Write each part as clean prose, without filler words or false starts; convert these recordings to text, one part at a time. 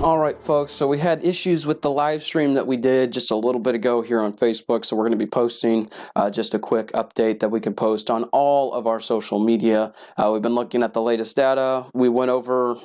Alright folks, so we had issues with the live stream that we did just a little bit ago here on Facebook, so we're going to be posting just a quick update that we can post on all of our social media. We've been looking at the latest data. We went over,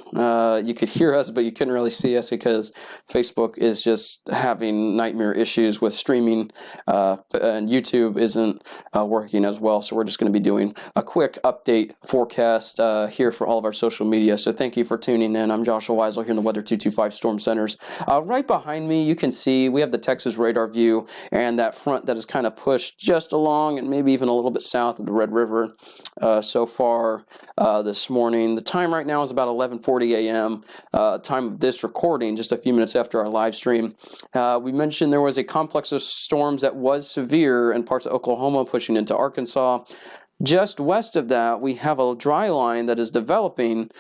you could hear us, but you couldn't really see us because Facebook is just having nightmare issues with streaming, and YouTube isn't working as well, so we're just going to be doing a quick update forecast here for all of our social media. So thank you for tuning in. I'm Joshua Wisel here in the Weather 225 Storm Centers. Right behind me, you can see we have the Texas radar view and that front that is kind of pushed just along and maybe even a little bit south of the Red River so far this morning. The time right now is about 11:40 a.m. Time of this recording, just a few minutes after our live stream. We mentioned there was a complex of storms that was severe in parts of Oklahoma pushing into Arkansas. Just west of that, we have a dry line that is developing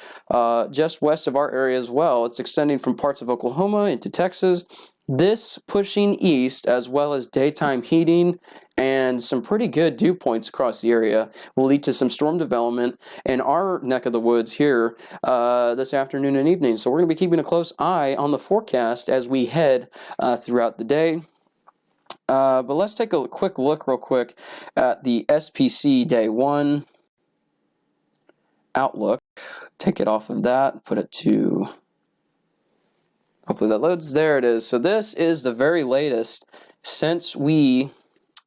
just west of our area as well. It's extending from parts of Oklahoma into Texas. This pushing east, as well as daytime heating and some pretty good dew points across the area, will lead to some storm development in our neck of the woods here this afternoon and evening. So we're going to be keeping a close eye on the forecast as we head throughout the day. But let's take a quick look real quick at the SPC Day 1 outlook. Take it off of that, put it to, hopefully that loads. There it is. So this is the very latest since we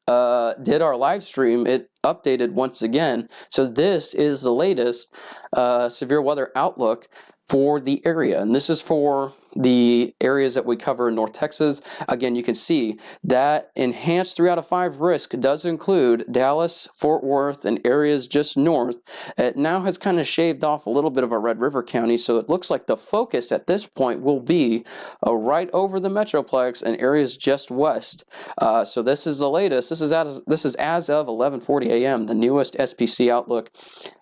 did our live stream. It updated once again. So this is the latest severe weather outlook for the area, and this is for the areas that we cover in North Texas. Again, you can see that enhanced 3 out of 5 risk does include Dallas, Fort Worth, and areas just north. It now has kind of shaved off a little bit of our Red River County, so it looks like the focus at this point will be right over the Metroplex and areas just west. So this is the latest. This is as of 11:40 a.m., the newest SPC outlook.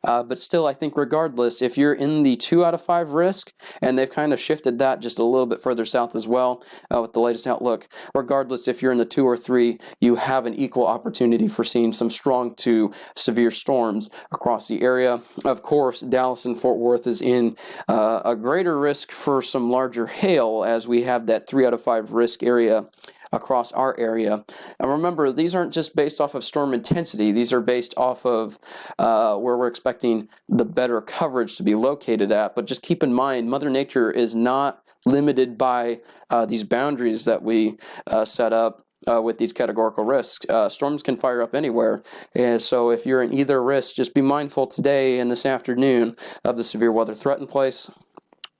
But still, I think regardless, if you're in the 2 out of 5 risk, and they've kind of shifted that just a little bit further south as well with the latest outlook, regardless if you're in the 2 or 3, you have an equal opportunity for seeing some strong to severe storms across the area. Of course, Dallas and Fort Worth is in a greater risk for some larger hail, as we have that 3 out of 5 risk area across our area. And remember, these aren't just based off of storm intensity. These are based off of where we're expecting the better coverage to be located at. But just keep in mind, Mother Nature is not limited by these boundaries that we set up with these categorical risks. Storms can fire up anywhere. And so if you're in either risk, just be mindful today and this afternoon of the severe weather threat in place.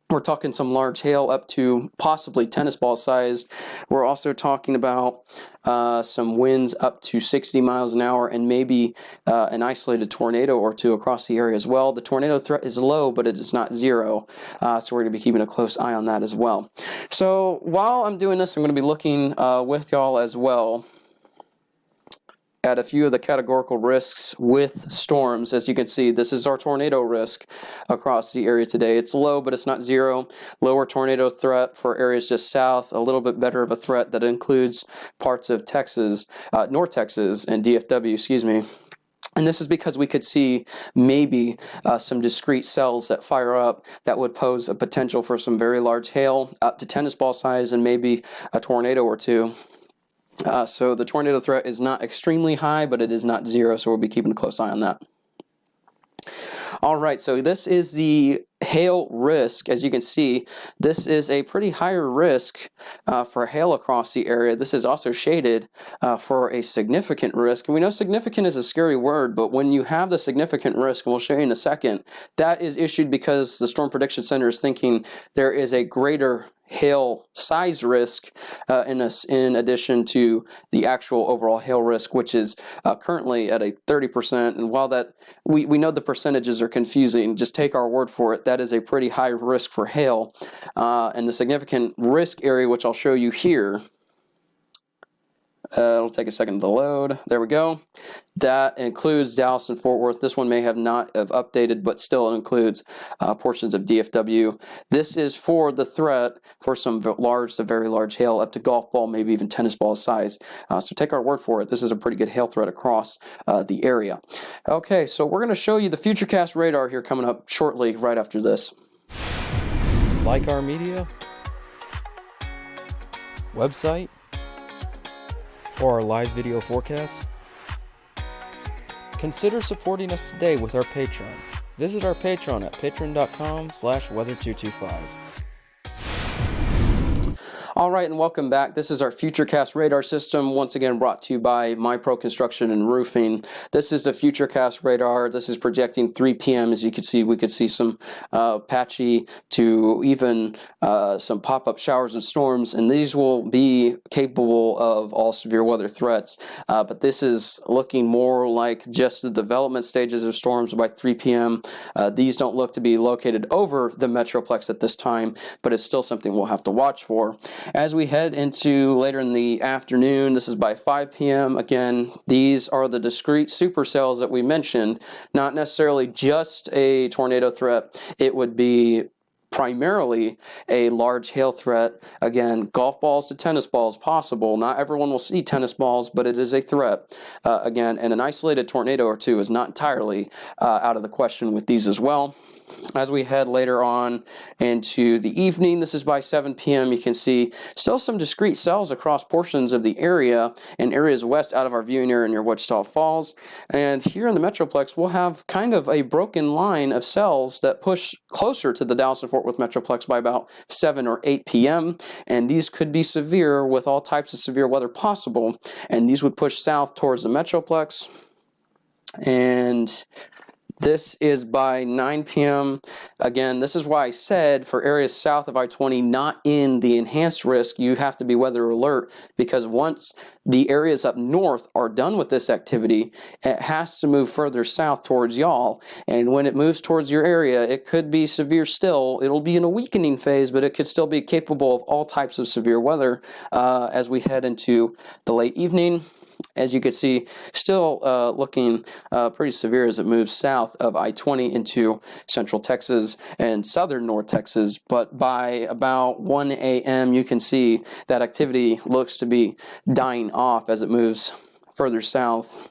We're talking some large hail up to possibly tennis ball sized. We're also talking about some winds up to 60 miles an hour and maybe an isolated tornado or two across the area as well. The tornado threat is low, but it is not zero. So we're going to be keeping a close eye on that as well. So while I'm doing this, I'm going to be looking with y'all as well at a few of the categorical risks with storms. As you can see, this is our tornado risk across the area today. It's low, but it's not zero. Lower tornado threat for areas just south, a little bit better of a threat that includes parts of Texas, North Texas, and DFW, excuse me. And this is because we could see maybe some discrete cells that fire up that would pose a potential for some very large hail up to tennis ball size and maybe a tornado or two. So the tornado threat is not extremely high, but it is not zero, so we'll be keeping a close eye on that. All right, so this is the hail risk. As you can see, this is a pretty higher risk for hail across the area. This is also shaded for a significant risk. And we know significant is a scary word, but when you have the significant risk, and we'll show you in a second, that is issued because the Storm Prediction Center is thinking there is a greater hail size risk in addition to the actual overall hail risk, which is currently at a 30%. And while that we know the percentages are confusing, just take our word for it. That is a pretty high risk for hail. And the significant risk area, which I'll show you here, It'll take a second to load. There we go. That includes Dallas and Fort Worth. This one may have not have updated, but still it includes portions of DFW. This is for the threat for some large to very large hail, up to golf ball, maybe even tennis ball size. So take our word for it. This is a pretty good hail threat across the area. Okay, so we're going to show you the Futurecast radar here coming up shortly right after this. Like our media, website, or our live video forecasts? Consider supporting us today with our Patreon. Visit our Patreon at patreon.com/weather225. All right, and welcome back. This is our Futurecast radar system, once again brought to you by MyPro Construction and Roofing. This is the Futurecast radar. This is projecting 3 p.m. As you can see, we could see some patchy to even some pop-up showers and storms, and these will be capable of all severe weather threats. But this is looking more like just the development stages of storms by 3 p.m. These don't look to be located over the Metroplex at this time, but it's still something we'll have to watch for. As we head into later in the afternoon, this is by 5 p.m. Again, these are the discrete supercells that we mentioned, not necessarily just a tornado threat. It would be primarily a large hail threat. Again, golf balls to tennis balls possible. Not everyone will see tennis balls, but it is a threat. Again, and an isolated tornado or two is not entirely out of the question with these as well. As we head later on into the evening, this is by 7 p.m. You can see still some discrete cells across portions of the area and areas west out of our viewing area near Wichita Falls. And here in the Metroplex, we'll have kind of a broken line of cells that push closer to the Dallas and Fort Worth Metroplex by about 7 or 8 p.m. And these could be severe with all types of severe weather possible. And these would push south towards the Metroplex. And this is by 9 p.m. Again, this is why I said for areas south of I-20 not in the enhanced risk, you have to be weather alert, because once the areas up north are done with this activity, it has to move further south towards y'all. And when it moves towards your area, it could be severe still. It'll be in a weakening phase, but it could still be capable of all types of severe weather as we head into the late evening. As you can see, still looking pretty severe as it moves south of I-20 into central Texas and southern North Texas. But by about 1 a.m., you can see that activity looks to be dying off as it moves further south,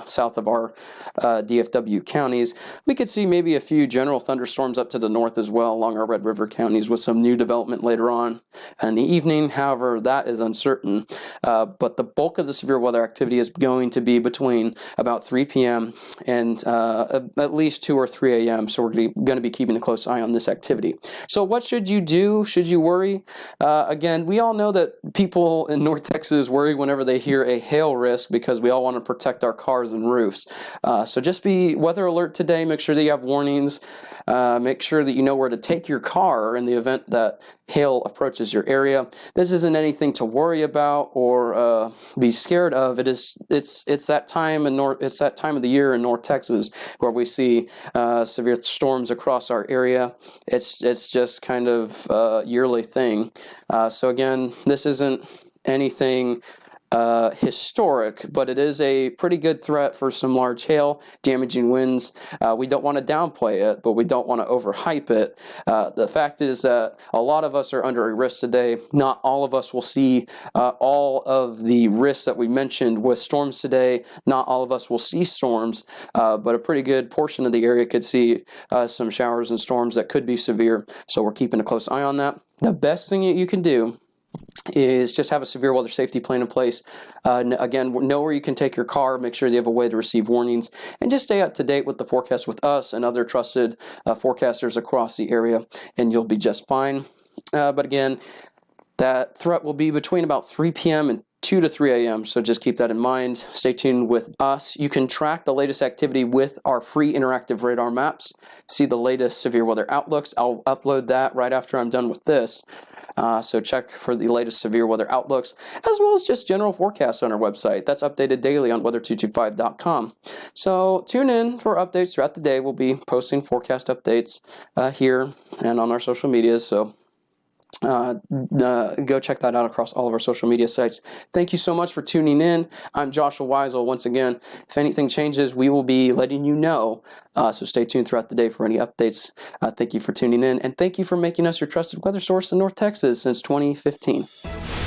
south of our DFW counties. We could see maybe a few general thunderstorms up to the north as well along our Red River counties with some new development later on in the evening. However, that is uncertain. But the bulk of the severe weather activity is going to be between about 3 p.m. and at least 2 or 3 a.m. So we're going to be keeping a close eye on this activity. So what should you do? Should you worry? Again, we all know that people in North Texas worry whenever they hear a hail risk, because we all want to protect our cars and roofs. So just be weather alert today. Make sure that you have warnings. Make sure that you know where to take your car in the event that hail approaches your area. This isn't anything to worry about or be scared of. It's that time it's that time of the year in North Texas where we see severe storms across our area. It's just kind of a yearly thing. So again, this isn't anything historic, but it is a pretty good threat for some large hail, damaging winds. We don't want to downplay it, but we don't want to overhype it. The fact is that a lot of us are under a risk today. Not all of us will see all of the risks that we mentioned with storms today. Not all of us will see storms, but a pretty good portion of the area could see some showers and storms that could be severe. So we're keeping a close eye on that. The best thing that you can do is just have a severe weather safety plan in place. Again, know where you can take your car, make sure you have a way to receive warnings, and just stay up to date with the forecast with us and other trusted forecasters across the area, and you'll be just fine. But again, that threat will be between about 3 p.m. and 2 to 3 a.m., so just keep that in mind. Stay tuned with us. You can track the latest activity with our free interactive radar maps. See the latest severe weather outlooks. I'll upload that right after I'm done with this. So check for the latest severe weather outlooks, as well as just general forecasts on our website. That's updated daily on weather225.com. So tune in for updates throughout the day. We'll be posting forecast updates here and on our social media. So go check that out across all of our social media sites. Thank you so much for tuning in. I'm Joshua Wisel. Once again, if anything changes, we will be letting you know. So stay tuned throughout the day for any updates. Thank you for tuning in, and thank you for making us your trusted weather source in North Texas since 2015.